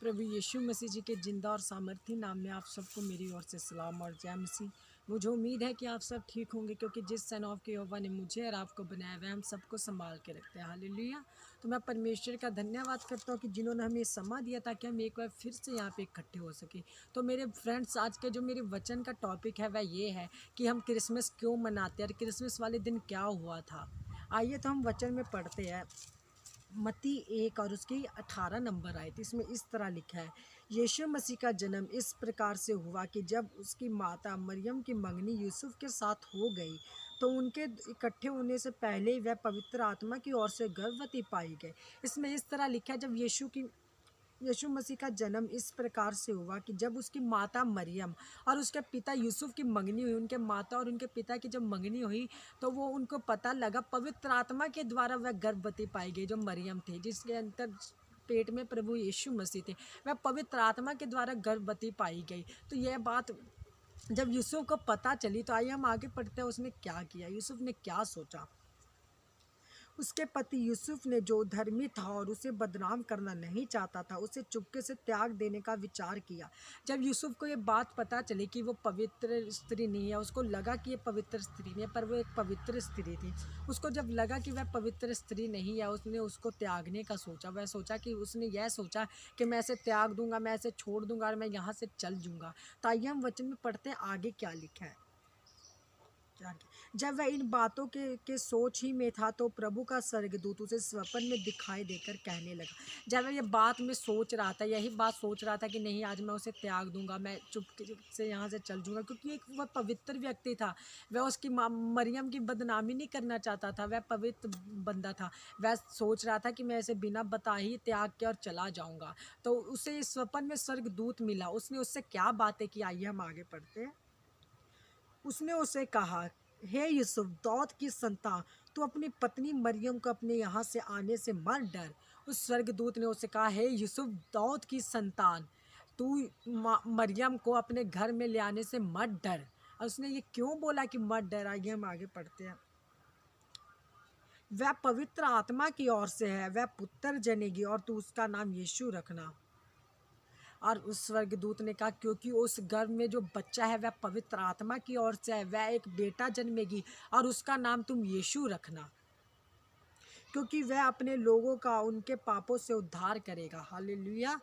प्रभु यीशु मसीह जी के जिंदा और सामर्थी नाम में आप सबको मेरी ओर से सलाम और जय मसीह। मुझे उम्मीद है कि आप सब ठीक होंगे, क्योंकि जिस सन ऑफ के यहोवा ने मुझे और आपको बनाया हुआ है, हम सबको संभाल के रखते हैं। हालेलुया। तो मैं परमेश्वर का धन्यवाद करता हूँ कि जिन्होंने हमें समा दिया ताकि हम एक बार फिर से यहाँ पे इकट्ठे हो सके। तो मेरे फ्रेंड्स, आज के जो मेरे वचन का टॉपिक है वह ये है कि हम क्रिसमस क्यों मनाते हैं और क्रिसमस वाले दिन क्या हुआ था। आइए तो हम वचन में पढ़ते हैं। मत्ती 1 और उसकी 18 नंबर आए थे। इसमें इस तरह लिखा है, यीशु मसीह का जन्म इस प्रकार से हुआ कि जब उसकी माता मरियम की मंगनी यूसुफ के साथ हो गई तो उनके इकट्ठे होने से पहले ही वह पवित्र आत्मा की ओर से गर्भवती पाई गई। इसमें इस तरह लिखा है, जब यीशु मसीह का जन्म इस प्रकार से हुआ कि जब उसकी माता मरियम और उसके पिता यूसुफ की मंगनी हुई, उनके माता और उनके पिता की जब मंगनी हुई तो वो उनको पता लगा, पवित्र आत्मा के द्वारा वह गर्भवती पाई गई। जो मरियम थी जिसके अंतर पेट में प्रभु यीशु मसीह थे, वह पवित्र आत्मा के द्वारा गर्भवती पाई गई। तो यह बात जब यूसुफ को पता चली, तो आइए हम आगे पढ़ते हैं उसने क्या किया, यूसुफ ने क्या सोचा। उसके पति यूसुफ ने, जो धर्मी था और उसे बदनाम करना नहीं चाहता था, उसे चुपके से त्याग देने का विचार किया। जब यूसुफ को ये बात पता चली कि वो पवित्र स्त्री नहीं है, उसको लगा कि ये पवित्र स्त्री नहीं है, पर वो एक पवित्र स्त्री थी। उसको जब लगा कि वह पवित्र स्त्री नहीं है, उसने उसको त्यागने का सोचा। वह सोचा कि उसने यह सोचा कि मैं इसे त्याग दूंगा, मैं इसे छोड़ दूंगा और मैं यहाँ से चल जाऊँगा। तो आइए हम वचन में पढ़ते हैं आगे क्या लिखा है। जब वह इन बातों के सोच ही में था तो प्रभु का स्वर्गदूत उसे स्वप्न में दिखाई देकर कहने लगा। जब वह ये बात में सोच रहा था, यही बात सोच रहा था कि नहीं, आज मैं उसे त्याग दूंगा, मैं चुपके से यहाँ से चल जाऊंगा, क्योंकि एक वह पवित्र व्यक्ति था। वह उसकी माँ मरियम की बदनामी नहीं करना चाहता था, वह पवित्र बंदा था। वह सोच रहा था कि मैं इसे बिना बताए ही त्याग के और चला जाऊँगा। तो उसे इस स्वप्न में स्वर्गदूत मिला। उसने उससे क्या बातें की, आइए हम आगे पढ़ते हैं। उसने उसे कहा, हे यूसुफ, दाऊद की संतान, तू अपनी पत्नी मरियम को अपने यहाँ से आने से मत डर। उस स्वर्गदूत ने उसे कहा, हे यूसुफ, दाऊद की संतान, तू मरियम को अपने घर में ले आने से मत डर। और उसने ये क्यों बोला कि मत डर, आइए हम आगे पढ़ते हैं। वह पवित्र आत्मा की ओर से है, वह पुत्र जनेगी और तू उसका नाम यीशु रखना। और उस स्वर्गदूत ने कहा, क्योंकि उस गर्भ में जो बच्चा है वह पवित्र आत्मा की ओर से है, वह एक बेटा जन्मेगी और उसका नाम तुम यीशु रखना, क्योंकि वह अपने लोगों का उनके पापों से उद्धार करेगा। हालेलुया।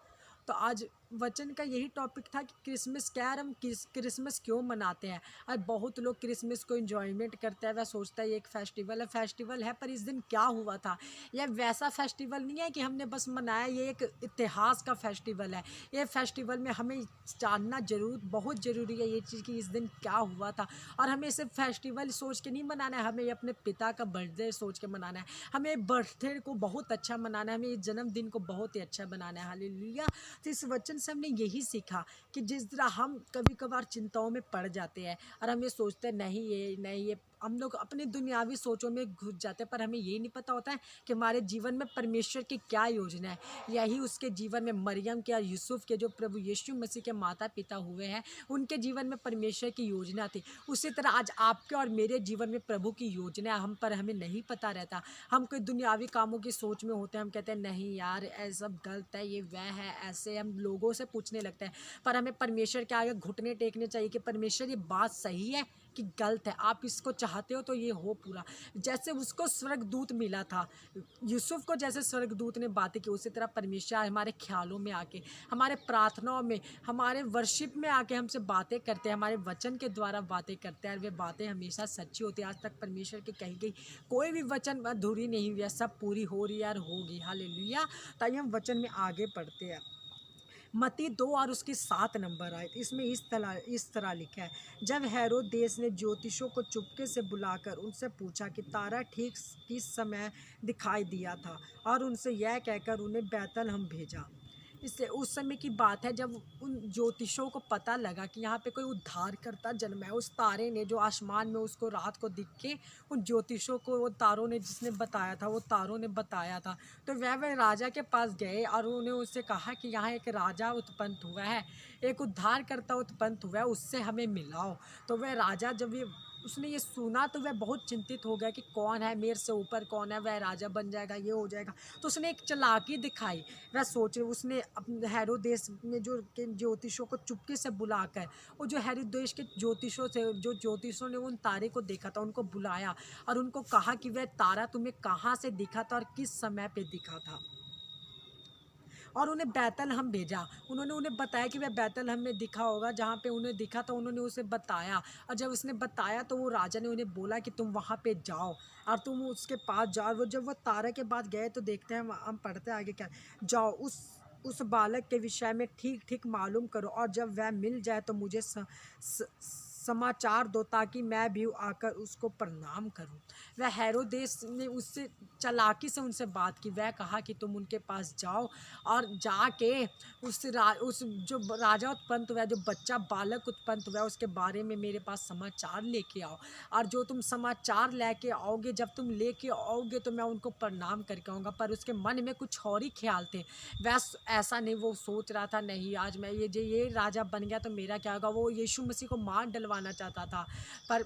तो आज वचन का यही टॉपिक था कि क्रिसमस क्या है, हम क्रिसमस क्यों मनाते हैं। और बहुत लोग क्रिसमस को एंजॉयमेंट करते हैं, वह सोचता है ये एक फेस्टिवल है, पर इस दिन क्या हुआ था। यह वैसा फेस्टिवल नहीं है कि हमने बस मनाया, ये एक इतिहास का फेस्टिवल है। ये फेस्टिवल में हमें जानना बहुत ज़रूरी है ये चीज़ कि इस दिन क्या हुआ था। और हमें इसे फेस्टिवल सोच के नहीं मनाना है, हमें अपने पिता का बर्थडे सोच के मनाना है। हमें बर्थडे को बहुत अच्छा मनाना है, हमें इस जन्मदिन को बहुत ही अच्छा बनाना है। हालेलुया। तो इस वचन से हमने यही सीखा कि जिस तरह हम कभी कभार चिंताओं में पड़ जाते हैं और हम ये सोचते हैं नहीं ये हम लोग अपनी दुनियावी सोचों में घुस जाते हैं, पर हमें ये नहीं पता होता है कि हमारे जीवन में परमेश्वर की क्या योजना है। यही उसके जीवन में मरियम के और यूसुफ के, जो प्रभु यीशु मसीह के माता पिता हुए हैं, उनके जीवन में परमेश्वर की योजना थी। उसी तरह आज आपके और मेरे जीवन में प्रभु की योजना है, हम पर हमें नहीं पता रहता। हम कोई दुनियावी कामों की सोच में होते हैं, हम कहते हैं नहीं यार ऐसा सब गलत है, ये वह है, ऐसे हम लोगों से पूछने लगते हैं। पर हमें परमेश्वर के आगे घुटने टेकने चाहिए कि परमेश्वर ये बात सही है कि गलत है, आप इसको चाहते हो तो ये हो पूरा। जैसे उसको स्वर्गदूत मिला था, यूसुफ को जैसे स्वर्गदूत ने बातें की, उसी तरह परमेश्वर हमारे ख्यालों में आके, हमारे प्रार्थनाओं में, हमारे वर्शिप में आके हमसे बातें करते हैं, हमारे वचन के द्वारा बातें करते हैं। और वे बातें हमेशा सच्ची होती है। आज तक परमेश्वर की कही गई कोई भी वचन अधूरी नहीं हुई है, सब पूरी हो रही है और होगी। हालेलुया। ताकि हम वचन में आगे पढ़ते हैं। मत्ती 2 और उसकी 7 नंबर आए, इसमें इस तरह लिखा है, जब हेरोदेस ने ज्योतिषों को चुपके से बुलाकर उनसे पूछा कि तारा ठीक किस समय दिखाई दिया था, और उनसे यह कहकर उन्हें बैतलहम भेजा। इससे उस समय की बात है जब उन ज्योतिषों को पता लगा कि यहाँ पे कोई उद्धारकर्ता जन्म है। उस तारे ने, जो आसमान में उसको रात को दिख के उन ज्योतिषों को, वो तारों ने जिसने बताया था, वो तारों ने बताया था। तो वह राजा के पास गए और उन्होंने उससे कहा कि यहाँ एक राजा उत्पन्न हुआ है, एक उद्धारकर्ता उत्पन्न हुआ है, उससे हमें मिलाओ। तो वह राजा जब ये उसने ये सुना तो वह बहुत चिंतित हो गया कि कौन है मेरे से ऊपर, कौन है, वह राजा बन जाएगा, ये हो जाएगा। तो उसने एक चालाकी दिखाई। वह सोचे, उसने अपने हेरोदेस में जो के ज्योतिषों को चुपके से बुलाकर, वो जो हेरोदेस के ज्योतिषों से, जो ज्योतिषों ने उन तारे को देखा था, उनको बुलाया और उनको कहा कि वह तारा तुम्हें कहाँ से दिखा था और किस समय पे दिखा था, और उन्हें बैतलहम भेजा। उन्होंने उन्हें बताया कि वह बैतलहम में दिखा होगा, जहाँ पे उन्हें दिखा था उन्होंने उसे बताया। और जब उसने बताया तो वो राजा ने उन्हें बोला कि तुम वहाँ पे जाओ और तुम उसके पास जाओ। वो जब वो तारा के पास गए तो देखते हैं, हम पढ़ते हैं आगे क्या, जाओ उस बालक के विषय में ठीक ठीक मालूम करो, और जब वह मिल जाए तो मुझे स, समाचार दो, ताकि मैं भी आकर उसको प्रणाम करूं। वह हेरोदेस ने उससे चालाकी से उनसे बात की। वह कहा कि तुम उनके पास जाओ और जाके उस जो राजा उत्पन्न हुआ, जो बच्चा बालक उत्पन्न हुआ, उसके बारे में मेरे पास समाचार लेके आओ। और जो तुम समाचार लेके आओगे, जब तुम लेके आओगे तो मैं उनको प्रणाम करके आऊँगा। पर उसके मन में कुछ और ही ख्याल थे। वह ऐसा नहीं, वो सोच रहा था नहीं आज मैं ये राजा बन गया तो मेरा क्या होगा। वो यीशु मसीह को मार डलवाना चाहता था। पर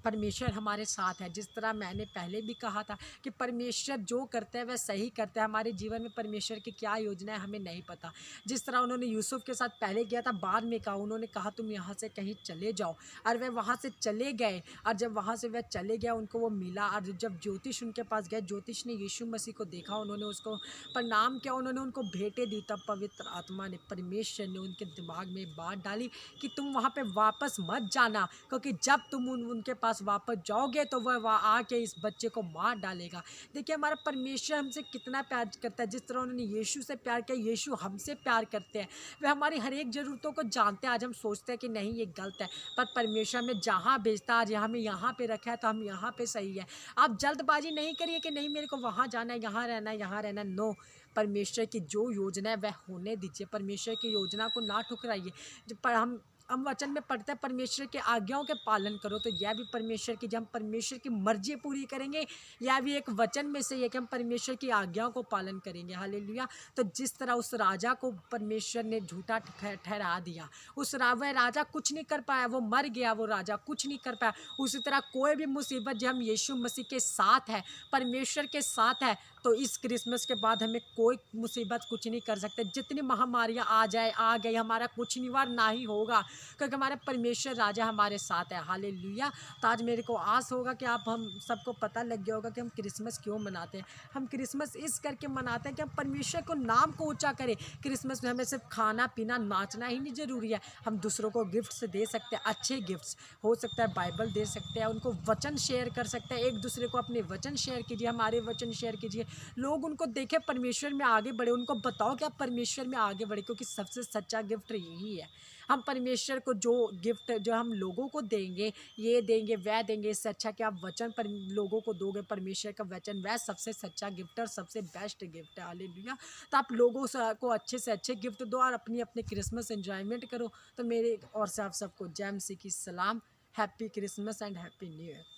परमेश्वर हमारे साथ है। जिस तरह मैंने पहले भी कहा था कि परमेश्वर जो करते हैं वह सही करते हैं। हमारे जीवन में परमेश्वर की क्या योजना है हमें नहीं पता। जिस तरह उन्होंने यूसुफ के साथ पहले किया था, बाद में कहा, उन्होंने कहा तुम यहाँ से कहीं चले जाओ, और वह वहाँ से चले गए। और जब वहाँ से वह चले गया, उनको वो मिला, और जब ज्योतिष उनके पास गए, ज्योतिष ने यीशु मसीह को देखा, उन्होंने उसको प्रणाम किया, उन्होंने उनको भेंटें दी। तब पवित्र आत्मा ने, परमेश्वर ने उनके दिमाग में बात डाली कि तुम वहाँ पे वापस मत जाना, क्योंकि जब तुम उनके पास वापस जाओगे तो वह आके इस बच्चे को मार डालेगा। देखिए हमारा परमेश्वर हमसे कितना प्यार करता है। जिस तरह उन्होंने यीशु से प्यार किया, यीशु हमसे प्यार करते हैं। वह हमारी हर एक ज़रूरतों को जानते हैं। आज हम सोचते हैं कि नहीं ये गलत है, पर परमेश्वर हमें जहाँ भेजता है, आज हमें यहाँ पे रखा है तो हम यहाँ पे सही है। आप जल्दबाजी नहीं करिए कि नहीं मेरे को वहाँ जाना है, यहाँ रहना है, यहाँ रहना है। नो, परमेश्वर की जो योजना है वह होने दीजिए। परमेश्वर की योजना को ना ठुकराइए। पर हम वचन में पढ़ते हैं परमेश्वर के आज्ञाओं के पालन करो, तो यह भी परमेश्वर की, जब हम परमेश्वर की मर्जी पूरी करेंगे, यह भी एक वचन में से है कि हम परमेश्वर की आज्ञाओं को पालन करेंगे। हालेलुया। तो जिस तरह उस राजा को परमेश्वर ने झूठा ठहरा दिया, वह राजा कुछ नहीं कर पाया, वो मर गया, वो राजा कुछ नहीं कर पाया। उसी तरह कोई भी मुसीबत जब हम यीशु मसीह के साथ है, परमेश्वर के साथ है, तो इस क्रिसमस के बाद हमें कोई मुसीबत कुछ नहीं कर सकते। जितनी महामारियाँ आ गई, हमारा कुछ निवार ना ही होगा, क्योंकि हमारे परमेश्वर राजा हमारे साथ है। हालेलुया। तो आज मेरे को आस होगा कि हम सबको पता लग गया होगा कि हम क्रिसमस क्यों मनाते हैं। हम क्रिसमस इस करके मनाते हैं कि हम परमेश्वर को नाम को ऊंचा करें। क्रिसमस में हमें सिर्फ खाना पीना नाचना ही नहीं ज़रूरी है। हम दूसरों को गिफ्ट्स दे सकते हैं, अच्छे गिफ्ट्स हो सकता है, बाइबल दे सकते हैं, उनको वचन शेयर कर सकते हैं। एक दूसरे को अपने वचन शेयर कीजिए, हमारे वचन शेयर कीजिए, लोग उनको देखें, परमेश्वर में आगे बढ़े। उनको बताओ कि आप परमेश्वर में आगे बढ़े, क्योंकि सबसे सच्चा गिफ्ट यही है। हम परमेश्वर को जो गिफ्ट जो हम लोगों को देंगे, ये देंगे वह देंगे, इससे अच्छा कि आप वचन पर लोगों को दोगे। परमेश्वर का वचन वह सबसे सच्चा गिफ्ट और सबसे बेस्ट गिफ्ट है। हालेलुया। तो आप लोगों को अच्छे से अच्छे गिफ्ट दो और अपनी अपनी क्रिसमस एंजॉयमेंट करो। तो मेरे और से आप सबको जय मसीह की सलाम, happy Christmas and happy new year.